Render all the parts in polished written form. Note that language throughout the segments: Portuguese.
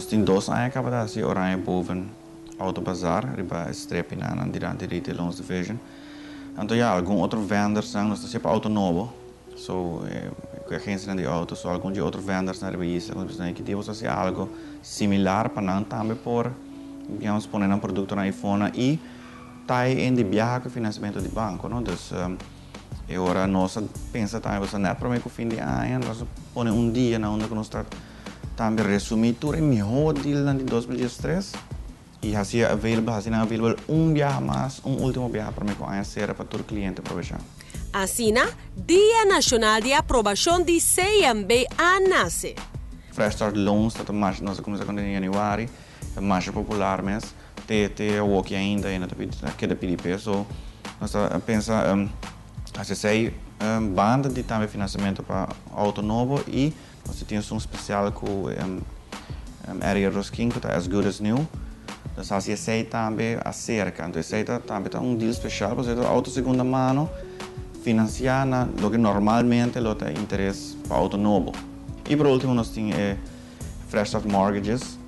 tem 2 anos que vai ser oranje boven Autobazar, riba streep in aan die retail loans division. Então, ja, algum outro vendor são, nós temos auto novo. So, a agência de auto, so algum de outro vendors na riba isso, nós temos que devemos fazer algo similar para não também por, digamos, pôr um produto na iPhone e tá em de viajar com financiamento de banco, não? Então, agora nós pensa também você net para mim com fim de ano, nós põe dia na onde nós está também resumir tudo em melhor deal de 2023. E assim available viagem mais, último viagem para mim com a ser para todo cliente aproveitar. Assim, Dia Nacional de Aprovação de CMB nasce. Fresh Start Loans, que nós começamos em janeiro, é mais popular mesmo. Tem o que ainda é PDP, so nós pensa assim banda de também financiamento para auto novo e nós temos especial com Area Roskin, que é As Good As New. Então, assim, esse também acerca. Então, esse também tem deal especial para o auto segunda mão, financiar o que normalmente tem interesse para auto novo. E por último, nós temos Fresh Start Mortgages,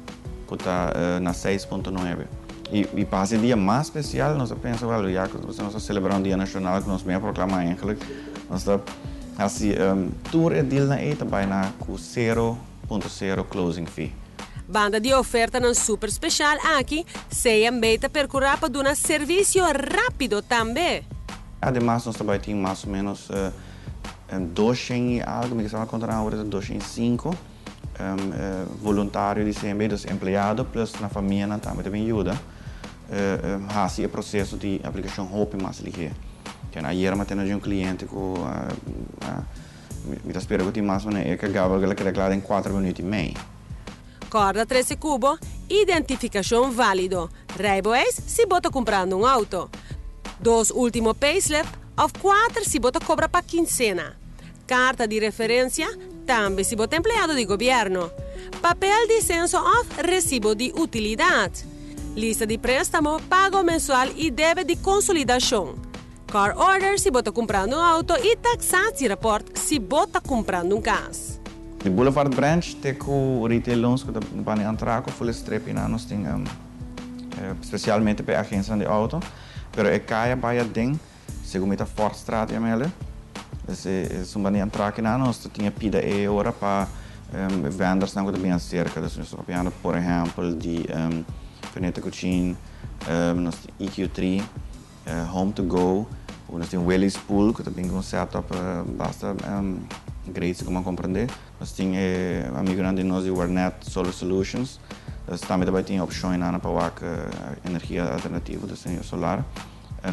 que está na 6.9. E para esse dia mais especial, nós pensamos, já que nós estamos celebrando o Dia Nacional, que nós vamos proclamar eigenlijk, nós estamos assim, tudo é deal na também com 0.0 closing fee. Banda de oferta não super especial aqui, CMB está percorrendo para um serviço rápido também. Además, nós também temos mais ou menos 200 e algo, me estava contando agora, 205 voluntários de CMB, dos empregados, plus na família também ajuda. Assim, o processo de aplicação roupa mais ligeiro. Ayer eu tenho um cliente que me espera que tem mais ou menos que declara em 4 minutos e meio. Corda 13 cubo, identificação válido. Rijbewijs se bota comprando um auto. 2 último payslip, of 4 se bota cobra para quincena. Carta de referência, também se bota empleado de governo. Papel de censo of recibo de utilidade. Lista de préstamo, pago mensual e débito de consolidação. Car order se bota comprando um auto e taxatie report se bota comprando um carro. De Boulevard Branch tem o retail loans que vão entrar com full strip e nós temos especialmente para a agência de auto, mas é caia para dentro, segundo a Ford Straat e Amele. Se vão entrar aqui nós temos pida hora para vendors que também cerca, nós estamos falando, por exemplo, de Feneta Cucine, nós temos EQ3, Home to Go, nós temos Willys Pool que também com setup basta great como compreender. Nós temos amigo grande nós de Warnet Solar Solutions. Nós também tem opções para a energia alternativa do solar.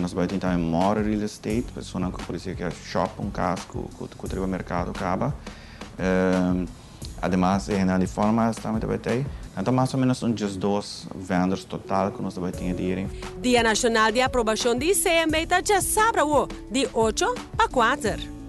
Nós também temos more real estate, pessoas que por isso que shop casa que o mercado acaba. Además, de forma também tem. Então, mais ou menos uns 2 vendors total que nós também temos. Dia Nacional de Aprovação de CMB já sabe, de 8 a 4.